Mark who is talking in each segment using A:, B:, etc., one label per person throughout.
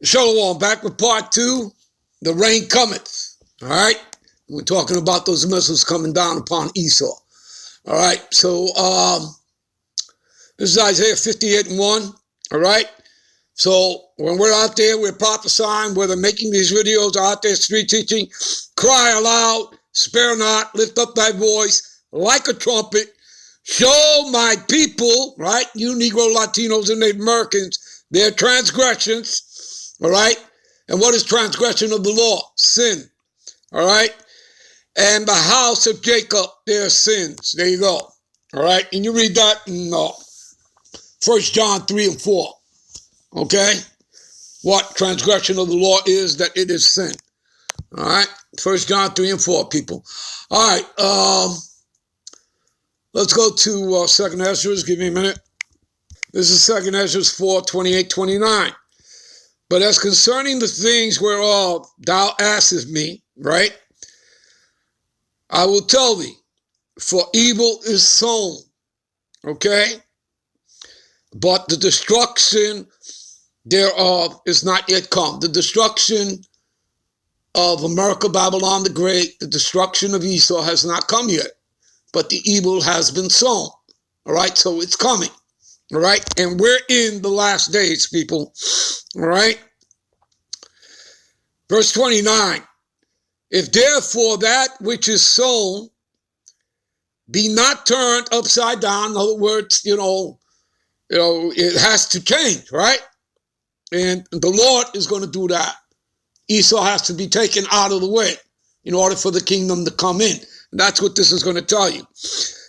A: Shalom, back with part 2, the rain cometh. All right, we're talking about those missiles coming down upon Esau. All right, so this is Isaiah 58:1. All right, so when we're out there, we're prophesying, whether making these videos out there, street teaching, cry aloud, spare not, lift up thy voice like a trumpet. Show my people, right, you Negro, Latinos, and Native Americans, their transgressions. All right. And what is transgression of the law? Sin. All right. And the house of Jacob, their sins. There you go. All right. And you read that in 1 John 3:4. Okay. What transgression of the law is, that it is sin. All right. 1 John 3:4, people. All right. Let's go to 2nd Ezra. Give me a minute. This is 2nd Ezra 4:28-29. But as concerning the things whereof thou askest me, right, I will tell thee, for evil is sown, okay, but the destruction thereof is not yet come. The destruction of America, Babylon the Great, the destruction of Esau has not come yet, but the evil has been sown, all right, so it's coming. All right, and we're in the last days, people. All right. Verse 29, if therefore that which is sown be not turned upside down, in other words, it has to change, right? And the Lord is going to do that. Esau has to be taken out of the way in order for the kingdom to come in. And that's what this is going to tell you.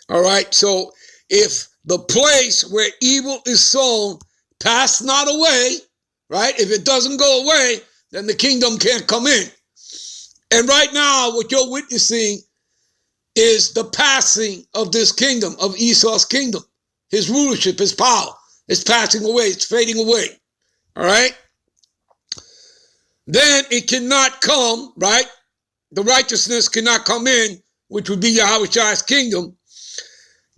A: All right, so if the place where evil is sown pass not away, right? If it doesn't go away, then the kingdom can't come in. And right now, what you're witnessing is the passing of this kingdom, of Esau's kingdom. His rulership, his power is passing away. It's fading away. All right? Then it cannot come, right? The righteousness cannot come in, which would be Yahweh's kingdom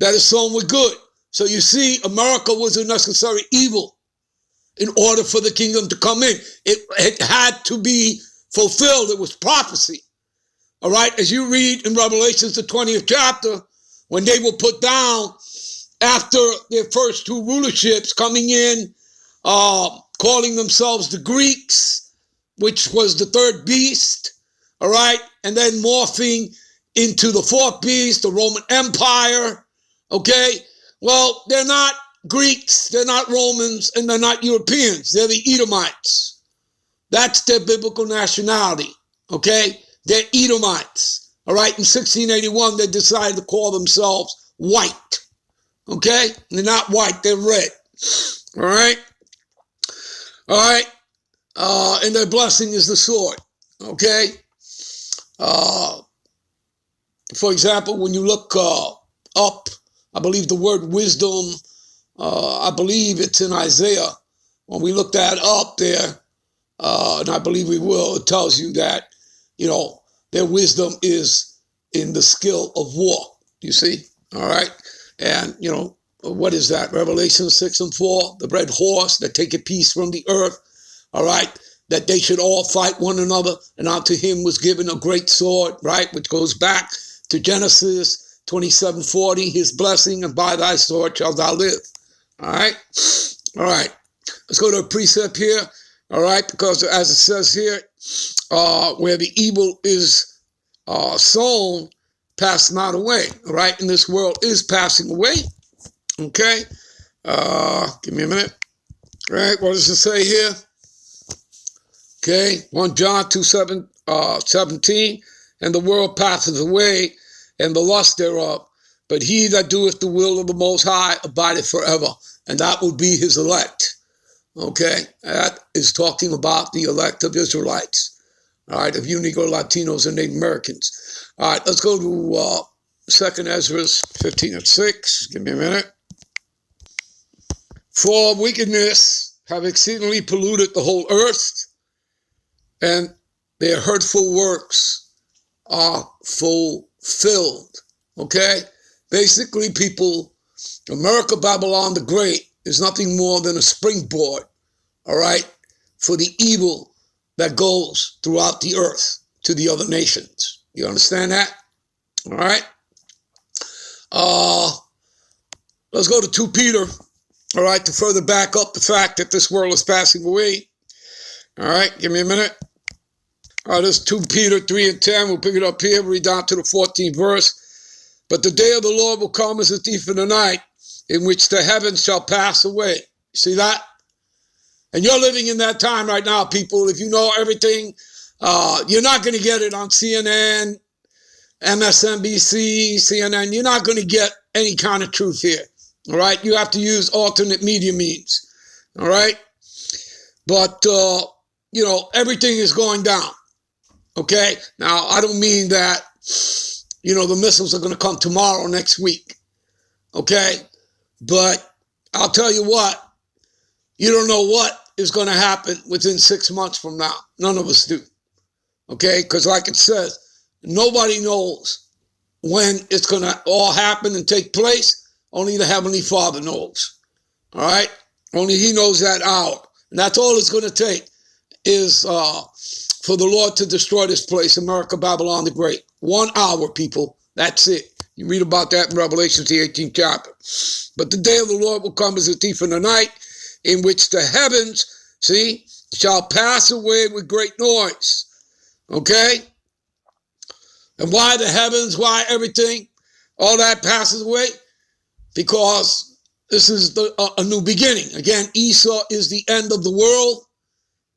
A: that is sown with good. So you see, America was a necessary evil in order for the kingdom to come in. It had to be fulfilled. It was prophecy. All right, as you read in Revelations, the 20th chapter, when they were put down after their first two rulerships coming in, calling themselves the Greeks, which was the third beast, all right, and then morphing into the fourth beast, the Roman Empire, okay? Well, they're not Greeks, they're not Romans, and they're not Europeans. They're the Edomites. That's their biblical nationality, okay? They're Edomites, all right? In 1681, they decided to call themselves white, okay? They're not white, they're red, all right? All right? And their blessing is the sword, okay? For example, when you look up, I believe the word wisdom, I believe it's in Isaiah. When we look that up there, and I believe we will, it tells you that, their wisdom is in the skill of war, you see? All right? And, what is that? Revelation 6:4, the red horse that taketh peace from the earth, all right? That they should all fight one another, and unto him was given a great sword, right? Which goes back to Genesis 27:40, his blessing, and by thy sword shalt thou live. All right? All right. Let's go to a precept here. All right? Because as it says here, where the evil is sown, pass not away. All right? And this world is passing away. Okay? Give me a minute. All right? What does it say here? Okay? 1 John 2:17, and the world passeth away, and the lust thereof. But he that doeth the will of the Most High abideth forever. And that will be his elect. Okay? That is talking about the elect of Israelites. All right? Of you Negro, Latinos, and Native Americans. All right, let's go to 2nd Ezra 15:6. Give me a minute. For wickedness have exceedingly polluted the whole earth, and their hurtful works are fulfilled. Okay? Basically, people, America, Babylon the Great is nothing more than a springboard, all right, for the evil that goes throughout the earth to the other nations. You understand that? All right. Let's go to 2 Peter, all right, to further back up the fact that this world is passing away. All right, give me a minute. All right, this is 2 Peter 3 and 10. We'll pick it up here, read down to the 14th verse. But the day of the Lord will come as a thief in the night, in which the heavens shall pass away. See that? And you're living in that time right now, people. If you know everything, you're not going to get it on CNN, MSNBC, CNN. You're not going to get any kind of truth here. All right? You have to use alternate media means. All right? But, everything is going down. Okay? Now, I don't mean that, the missiles are going to come tomorrow, next week. Okay? But I'll tell you what, you don't know what is going to happen within 6 months from now. None of us do. Okay? Because like it says, nobody knows when it's going to all happen and take place. Only the Heavenly Father knows. All right? Only He knows that hour. And that's all it's going to take is for the Lord to destroy this place, America, Babylon the Great. 1 hour, people. That's it. You read about that in Revelation, the 18th chapter. But the day of the Lord will come as a thief in the night, in which the heavens, shall pass away with great noise. Okay? And why the heavens? Why everything? All that passes away? Because this is a new beginning. Again, Esau is the end of the world.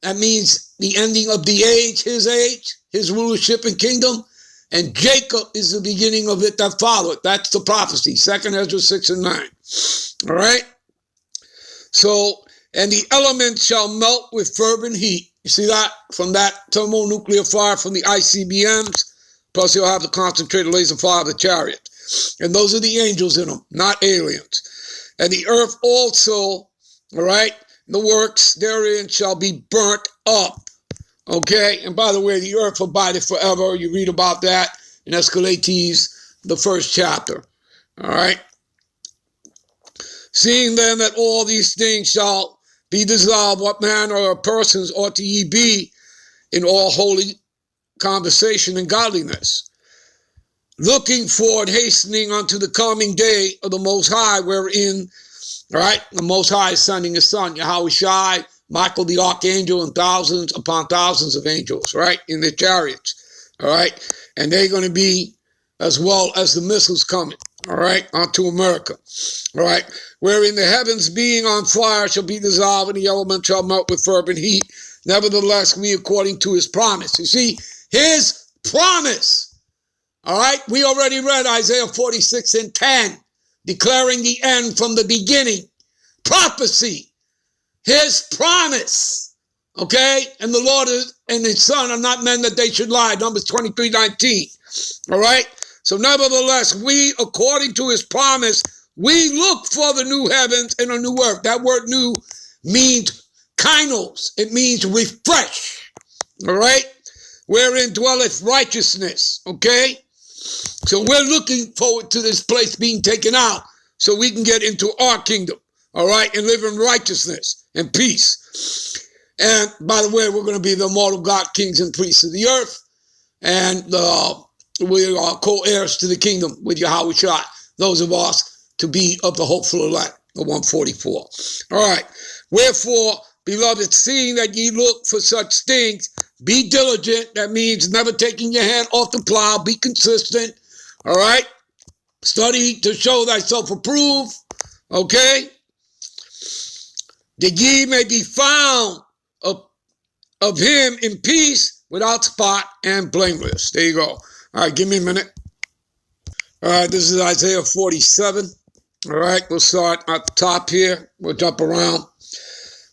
A: That means the ending of the age, his rulership and kingdom. And Jacob is the beginning of it that followed. That's the prophecy, 2 Ezra 6 and 9. All right? So, and the elements shall melt with fervent heat. You see that? From that thermonuclear fire from the ICBMs. Plus you'll have the concentrated laser fire of the chariot. And those are the angels in them, not aliens. And the earth also, all right, the works therein shall be burnt up. Okay? And by the way, the earth abideth forever. You read about that in Escalates, the 1st chapter. All right? Seeing then that all these things shall be dissolved, what manner of persons ought to ye be in all holy conversation and godliness, looking forward, hastening unto the coming day of the Most High, wherein, all right, the Most High is sending His Son, Yahweh Shai, Michael the Archangel, and thousands upon thousands of angels, right, in their chariots, all right, and they're going to be as well as the missiles coming, all right, onto America, all right, wherein the heavens being on fire shall be dissolved, and the elements shall melt with fervent heat. Nevertheless, we according to His promise. You see, His promise. All right, we already read Isaiah 46 and 10, declaring the end from the beginning. Prophecy, His promise. Okay, and the Lord and His Son are not men that they should lie. Numbers 23:19. All right, so nevertheless, we, according to His promise, we look for the new heavens and a new earth. That word new means kainos. It means refresh. All right, wherein dwelleth righteousness. Okay. So we're looking forward to this place being taken out so we can get into our kingdom, all right, and live in righteousness and peace. And by the way, we're going to be the immortal God, kings and priests of the earth, and we are co-heirs to the kingdom with Yahweh Shai, those of us to be of the hopeful elect, the 144. All right, wherefore, beloved, seeing that ye look for such things, be diligent. That means never taking your hand off the plow. Be consistent. All right? Study to show thyself approved. Okay? That ye may be found of Him in peace, without spot and blameless. There you go. All right, give me a minute. All right, this is Isaiah 47. All right, we'll start at the top here. We'll jump around.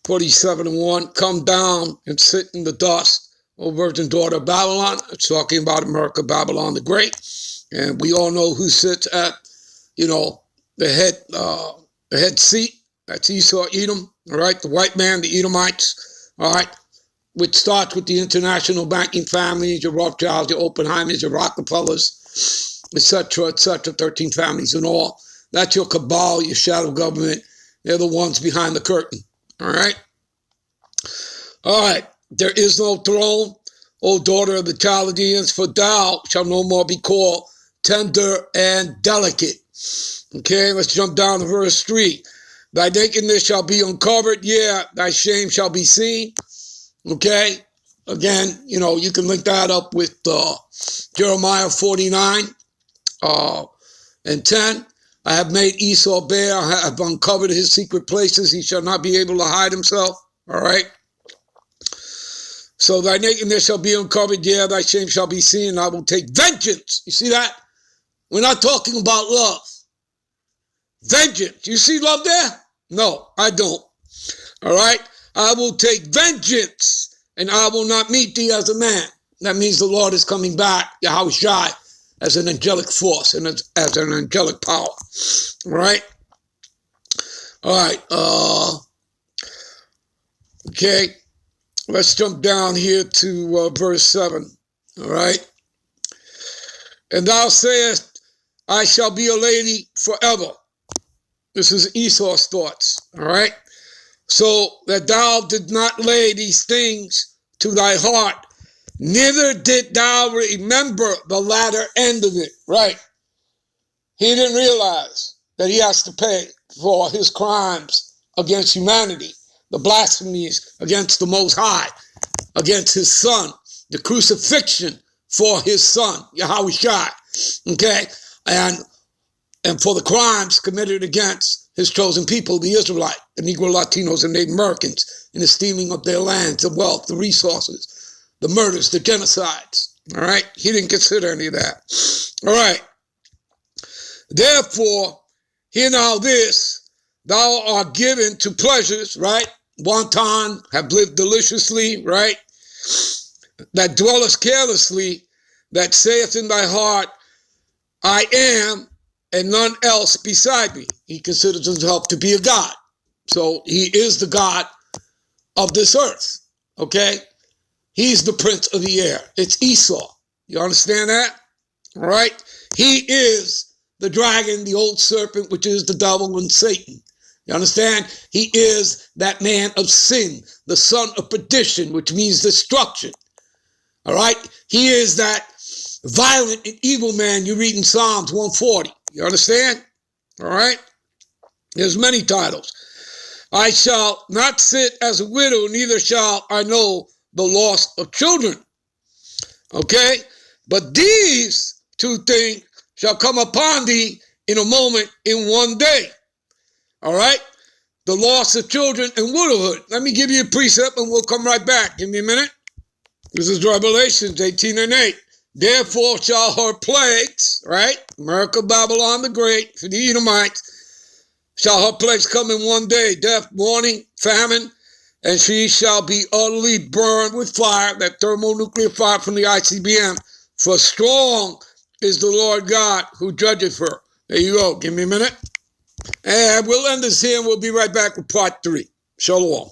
A: 47 and 1. Come down and sit in the dust, O virgin daughter of Babylon. It's talking about America, Babylon the Great. And we all know who sits at, the head seat. That's Esau, Edom. All right, the white man, the Edomites. All right, which starts with the international banking families, your Rothschilds, your Oppenheimers, your Rockefellers, etc., 13 families in all. That's your cabal, your shadow government. They're the ones behind the curtain. All right. All right. There is no throne, O daughter of the Chaldeans, for thou shalt no more be called tender and delicate. Okay, let's jump down to verse 3. Thy nakedness shall be uncovered, yeah, thy shame shall be seen. Okay, again, you can link that up with Jeremiah 49 and 10. I have made Esau bare, I have uncovered his secret places, he shall not be able to hide himself. All right. So thy nakedness shall be uncovered, yeah, thy shame shall be seen, and I will take vengeance. You see that? We're not talking about love. Vengeance. You see love there? No, I don't. All right? I will take vengeance, and I will not meet thee as a man. That means the Lord is coming back, Yahushua, as an angelic force and as an angelic power. All right? All right. Okay. Let's jump down here to verse 7. All right? And thou sayest, I shall be a lady forever. This is Esau's thoughts, all right? So that thou did not lay these things to thy heart, neither did thou remember the latter end of it, right? He didn't realize that he has to pay for his crimes against humanity, the blasphemies against the Most High, against his son, the crucifixion for his son, Yahushua, okay? And for the crimes committed against his chosen people, the Israelite, the Negro Latinos and Native Americans, in the stealing of their lands, the wealth, the resources, the murders, the genocides, all right? He didn't consider any of that, all right? Therefore, hear now this, thou art given to pleasures, right? Wanton, have lived deliciously, right? That dwellest carelessly, that saith in thy heart, I am, and none else beside me. He considers himself to be a god. So he is the God of this earth, okay? He's the prince of the air. It's Esau. You understand that? All right? He is the dragon, the old serpent, which is the devil and Satan. You understand? He is that man of sin, the son of perdition, which means destruction. All right? He is that violent and evil man you read in Psalms 140. You understand? All right? There's many titles. I shall not sit as a widow, neither shall I know the loss of children. Okay? But these two things shall come upon thee in a moment, in one day. All right? The loss of children and widowhood. Let me give you a precept and we'll come right back. Give me a minute. This is Revelations 18 and 8. Therefore shall her plagues, right? America, Babylon the Great, for the Edomites, shall her plagues come in one day, death, mourning, famine, and she shall be utterly burned with fire, that thermonuclear fire from the ICBM. For strong is the Lord God who judgeth her. There you go. Give me a minute. And we'll end this here and we'll be right back with part 3. Shalom.